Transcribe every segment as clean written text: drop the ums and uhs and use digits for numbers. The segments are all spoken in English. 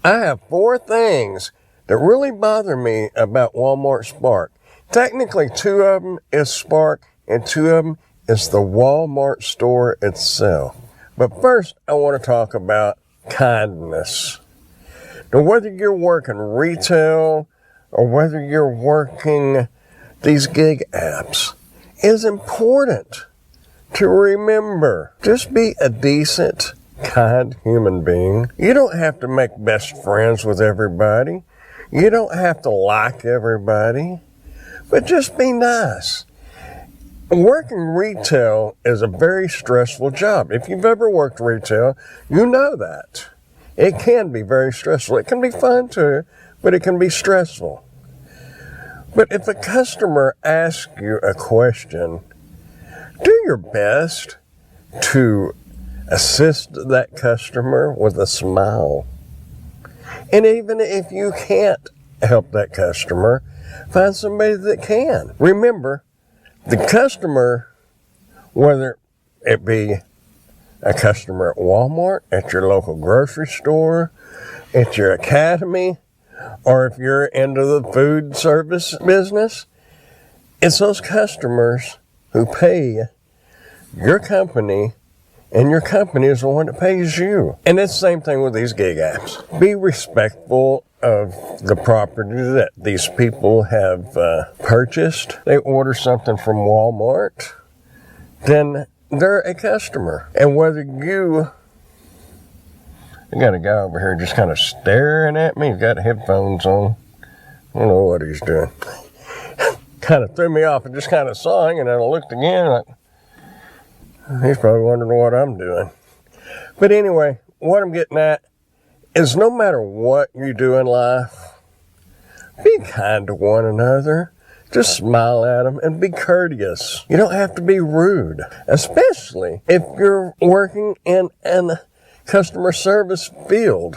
I have 4 things that really bother me about Walmart Spark. Technically, 2 of them is Spark and 2 of them is the Walmart store itself. But first, I want to talk about kindness. Now, whether you're working retail or whether you're working these gig apps, it's important to remember, just be a decent, kind human being. You don't have to make best friends with everybody. You don't have to like everybody, but just be nice. Working retail is a very stressful job. If you've ever worked retail, you know that. It can be very stressful. It can be fun too, but it can be stressful. But if a customer asks you a question, do your best to assist that customer with a smile. And even if you can't help that customer, find somebody that can. Remember, the customer, whether it be a customer at Walmart, at your local grocery store, at your academy, or if you're into the food service business, it's those customers who pay your company, and your company is the one that pays you. And it's the same thing with these gig apps. Be respectful of the property that these people have purchased. They order something from Walmart, then they're a customer. And whether I got a guy over here just kind of staring at me. He's got headphones on. I don't know what he's doing. Kind of threw me off and just kind of saw him, and then I looked again. Like, he's probably wondering what I'm doing. But anyway, what I'm getting at is no matter what you do in life, be kind to one another. Just smile at them and be courteous. You don't have to be rude, especially if you're working in an customer service field.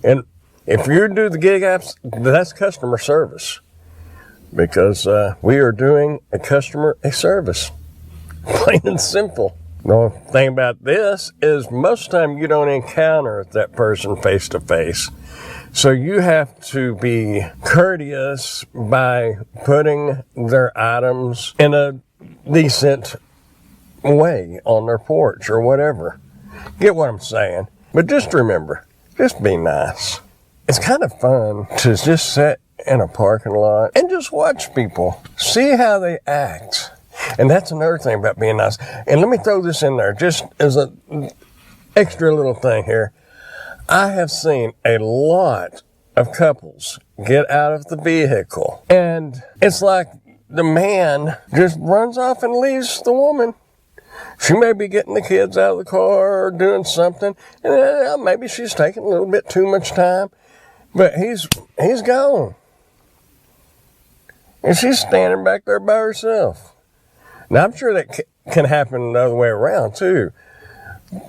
And if you do the gig apps, that's customer service, because we are doing a customer a service, plain and simple. The only thing about this is most of the time you don't encounter that person face to face. So you have to be courteous by putting their items in a decent way on their porch or whatever. Get what I'm saying? But just remember, just be nice. It's kind of fun to just sit in a parking lot and just watch people. See how they act. And that's another thing about being nice. And let me throw this in there just as an extra little thing here. I have seen a lot of couples get out of the vehicle, and it's like the man just runs off and leaves the woman. She may be getting the kids out of the car or doing something, and maybe she's taking a little bit too much time, but he's gone. And she's standing back there by herself. Now, I'm sure that can happen the other way around, too.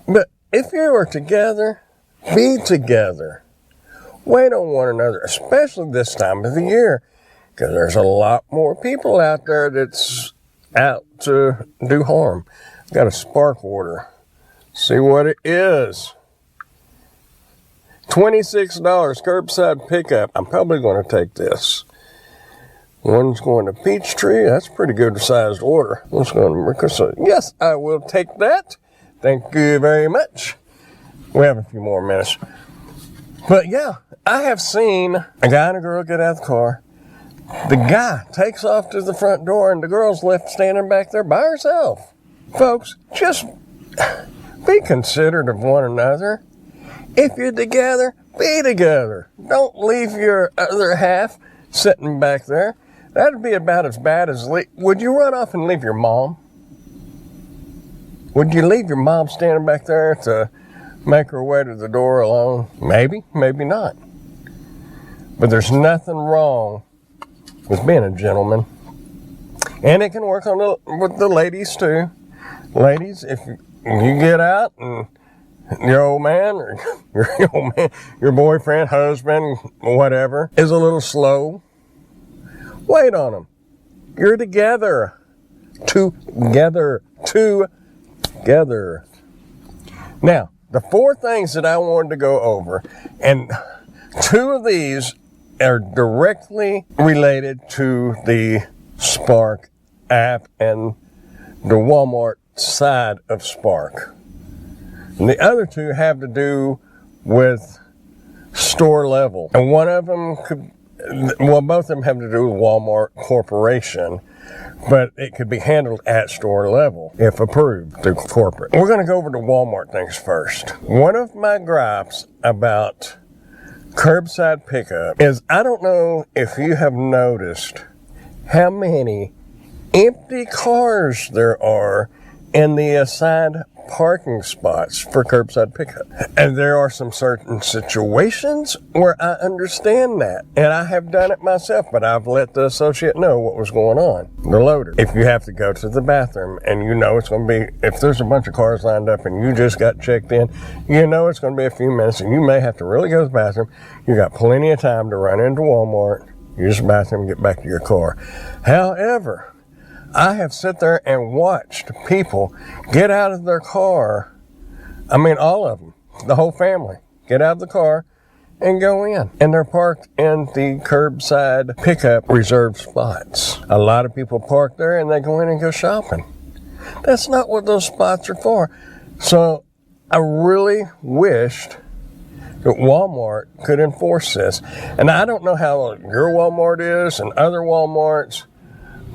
But if you are together, be together. Wait on one another, especially this time of the year, because there's a lot more people out there that's out to do harm. I've got a Spark order. See what it is. $26 curbside pickup. I'm probably going to take this. One's going to Peachtree. That's a pretty good sized order. One's going to Mercosur. Yes, I will take that. Thank you very much. We have a few more minutes. But yeah, I have seen a guy and a girl get out of the car. The guy takes off to the front door and the girl's left standing back there by herself. Folks, just be considerate of one another. If you're together, be together. Don't leave your other half sitting back there. That'd be about as bad as... Would you run off and leave your mom? Would you leave your mom standing back there to make her way to the door alone? Maybe, maybe not. But there's nothing wrong with being a gentleman. And it can work with the ladies too. Ladies, if you get out and your old man or your boyfriend, husband, whatever, is a little slow, wait on them. You're together. Together. Now, the 4 things that I wanted to go over, and Two of these are directly related to the Spark app and the Walmart side of Spark. And the other two have to do with store level. And one of them both of them have to do with Walmart Corporation, but it could be handled at store level if approved through corporate. We're going to go over to Walmart things first. One of my gripes about curbside pickup is I don't know if you have noticed how many empty cars there are in the assigned parking spots for curbside pickup. And there are some certain situations where I understand that. And I have done it myself, but I've let the associate know what was going on. The loader. If you have to go to the bathroom and you know it's going to be, if there's a bunch of cars lined up and you just got checked in, you know it's going to be a few minutes and you may have to really go to the bathroom. You got plenty of time to run into Walmart, use the bathroom, and get back to your car. However, I have sat there and watched people get out of their car. I mean, all of them, the whole family, get out of the car and go in. And they're parked in the curbside pickup reserved spots. A lot of people park there and they go in and go shopping. That's not what those spots are for. So I really wished that Walmart could enforce this. And I don't know how your Walmart is and other Walmarts,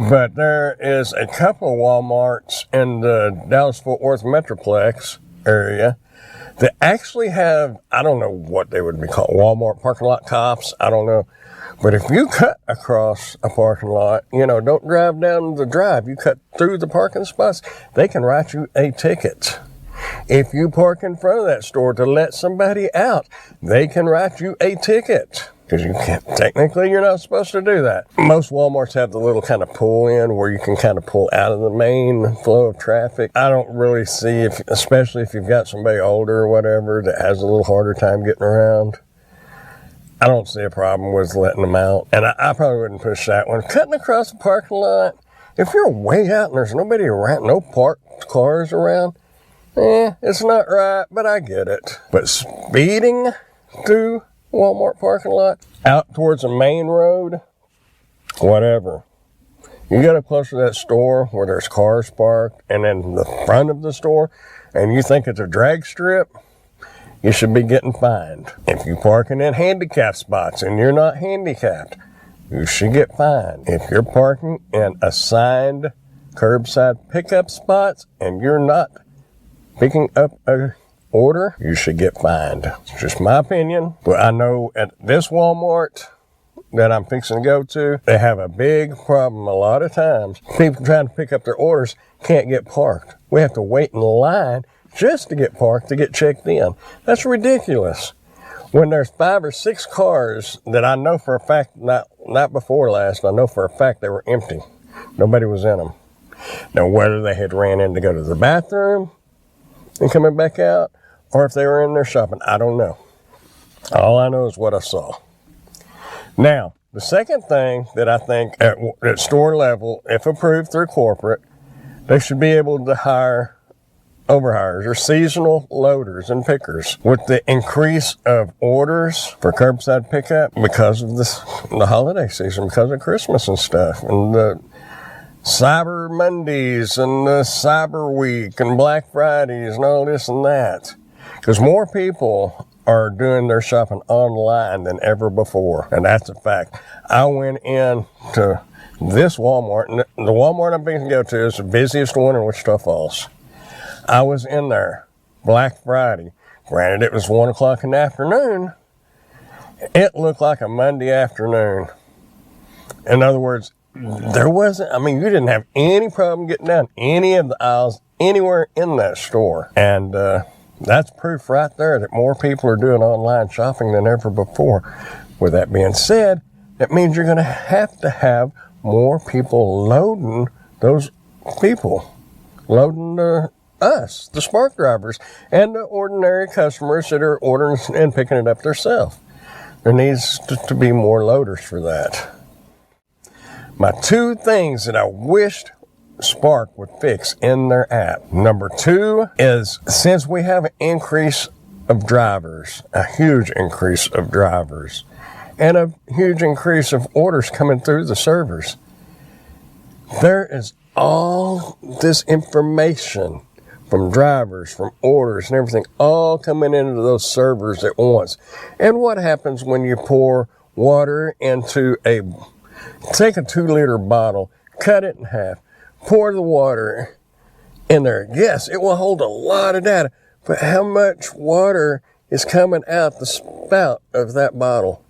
but there is a couple of Walmarts in the Dallas-Fort Worth Metroplex area that actually have, I don't know what they would be called, Walmart parking lot cops, I don't know. But if you cut across a parking lot, don't drive down the drive, you cut through the parking spots, they can write you a ticket. If you park in front of that store to let somebody out, they can write you a ticket. Because you can't, technically you're not supposed to do that. Most Walmarts have the little kind of pull in where you can kind of pull out of the main flow of traffic. I don't really see, especially if you've got somebody older or whatever that has a little harder time getting around, I don't see a problem with letting them out. And I probably wouldn't push that one. Cutting across the parking lot, if you're way out and there's nobody around, no parked cars around, it's not right, but I get it. But speeding through Walmart parking lot, out towards the main road, whatever. You get up close to that store where there's cars parked and then the front of the store, and you think it's a drag strip, you should be getting fined. If you're parking in handicapped spots and you're not handicapped, you should get fined. If you're parking in assigned curbside pickup spots and you're not picking up a order, you should get fined. It's just my opinion. But I know at this Walmart that I'm fixing to go to, they have a big problem a lot of times. People trying to pick up their orders can't get parked. We have to wait in line just to get parked to get checked in. That's ridiculous. When there's 5 or 6 cars that I know for a fact, not before last, I know for a fact they were empty. Nobody was in them. Now, whether they had ran in to go to the bathroom and coming back out, or if they were in there shopping, I don't know. All I know is what I saw. Now, the second thing that I think at store level, if approved through corporate, they should be able to hire overhires or seasonal loaders and pickers. With the increase of orders for curbside pickup because of the holiday season, because of Christmas and stuff, and the Cyber Mondays and the Cyber Week and Black Fridays and all this and that. Because more people are doing their shopping online than ever before. And that's a fact. I went in to this Walmart, and the Walmart I'm going to go to is the busiest one in Wichita Falls. I was in there Black Friday. Granted, it was 1 o'clock in the afternoon. It looked like a Monday afternoon. In other words, you didn't have any problem getting down any of the aisles anywhere in that store. And, that's proof right there that more people are doing online shopping than ever before. With that being said, that means you're going to have more people loading those people, loading us, the Spark drivers, and the ordinary customers that are ordering and picking it up themselves. There needs to be more loaders for that. My 2 things that I wished Spark would fix in their app. Number 2 is, since we have an increase of drivers, a huge increase of drivers, and a huge increase of orders coming through the servers. There is all this information from drivers, from orders and everything, all coming into those servers at once. And what happens when you pour water into take a 2-liter bottle, cut it in half, pour the water in there? Yes, it will hold a lot of data, but how much water is coming out the spout of that bottle?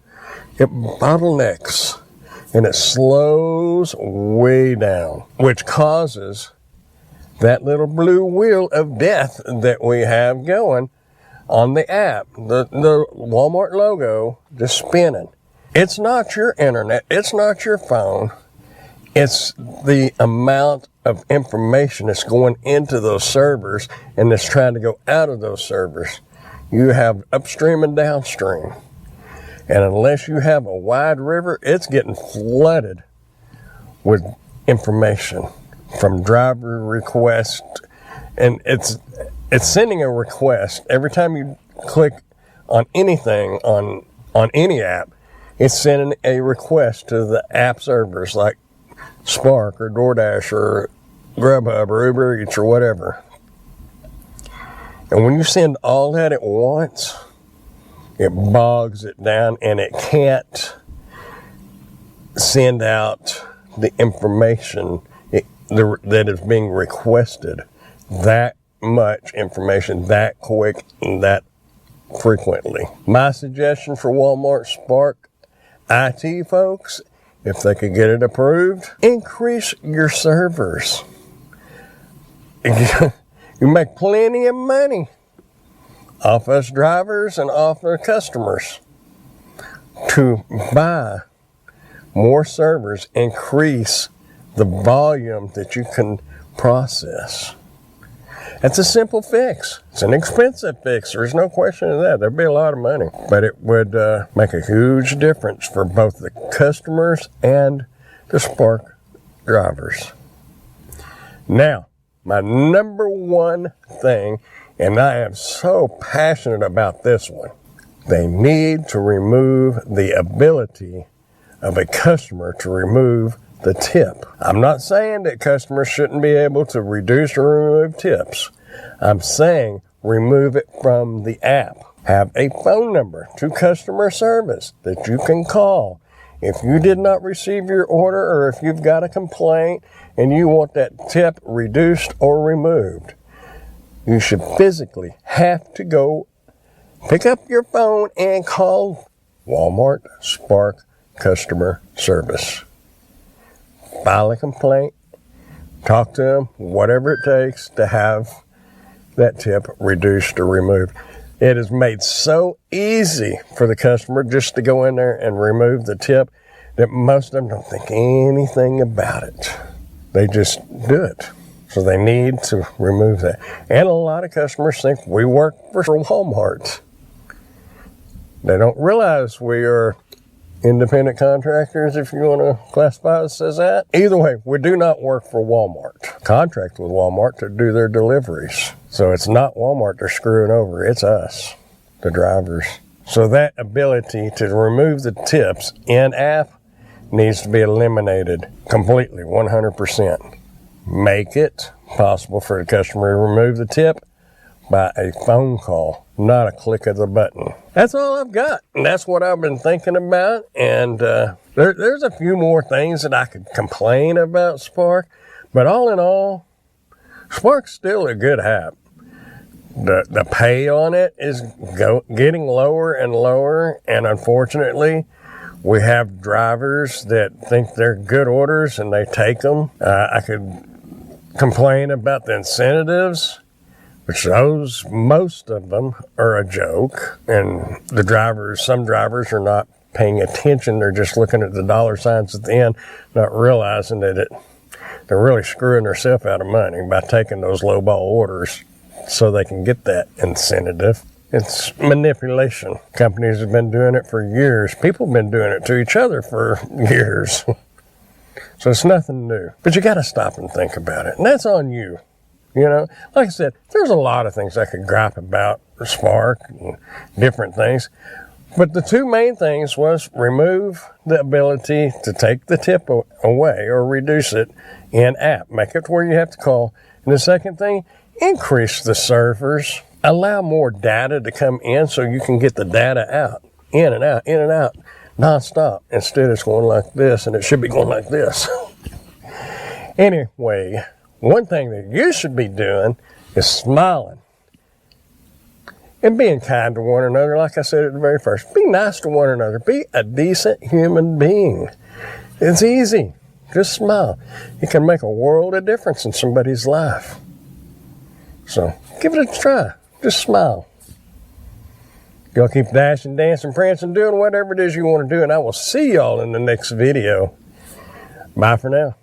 It bottlenecks and it slows way down, which causes that little blue wheel of death that we have going on the app, the Walmart logo just spinning. It's not your internet, it's not your phone, it's the amount of information that's going into those servers and that's trying to go out of those servers. You have upstream and downstream. And unless you have a wide river, it's getting flooded with information from driver request. And it's sending a request. Every time you click on anything on any app, it's sending a request to the app servers like Spark or DoorDash or Grubhub or Uber Eats or whatever. And when you send all that at once, it bogs it down and it can't send out the information that is being requested. That much information, that quick, and that frequently. My suggestion for Walmart Spark IT folks, if they could get it approved, increase your servers. You make plenty of money off us drivers and off their customers to buy more servers, increase the volume that you can process. It's a simple fix. It's an expensive fix. There's no question of that. There'd be a lot of money, but it would make a huge difference for both the customers and the Spark drivers. Now, my number one thing, and I am so passionate about this one, they need to remove the ability of a customer to remove the tip. I'm not saying that customers shouldn't be able to reduce or remove tips. I'm saying remove it from the app. Have a phone number to customer service that you can call. If you did not receive your order or if you've got a complaint and you want that tip reduced or removed, you should physically have to go pick up your phone and call Walmart Spark Customer Service. File a complaint, talk to them, whatever it takes to have that tip reduced or removed. It is made so easy for the customer just to go in there and remove the tip that most of them don't think anything about it. They just do it. So they need to remove that. And a lot of customers think we work for Walmart. They don't realize we are independent contractors, if you want to classify us as that. Either way, we do not work for Walmart. Contract with Walmart to do their deliveries. So it's not Walmart they're screwing over, it's us, the drivers. So that ability to remove the tips in-app needs to be eliminated completely, 100%. Make it possible for the customer to remove the tip by a phone call, not a click of the button. That's all I've got, and that's what I've been thinking about. And there's a few more things that I could complain about Spark, but all in all, Spark's still a good app. The pay on it is getting lower and lower, and unfortunately, we have drivers that think they're good orders and they take them. I could complain about the incentives, which most of them are a joke, and some drivers are not paying attention. They're just looking at the dollar signs at the end, not realizing that they're really screwing themselves out of money by taking those lowball orders so they can get that incentive. It's manipulation. Companies have been doing it for years. People have been doing it to each other for years. So it's nothing new. But you got to stop and think about it. And that's on you. You know, like I said, there's a lot of things I could gripe about Spark and different things. But the two main things was remove the ability to take the tip away or reduce it in app. Make it to where you have to call. And the second thing, increase the servers. Allow more data to come in so you can get the data out, in and out, nonstop. Instead, it's going like this, and it should be going like this. Anyway, one thing that you should be doing is smiling and being kind to one another. Like I said at the very first, be nice to one another. Be a decent human being. It's easy. Just smile. It can make a world of difference in somebody's life. So give it a try. Just smile. Y'all keep dashing, dancing, prancing, doing whatever it is you want to do, and I will see y'all in the next video. Bye for now.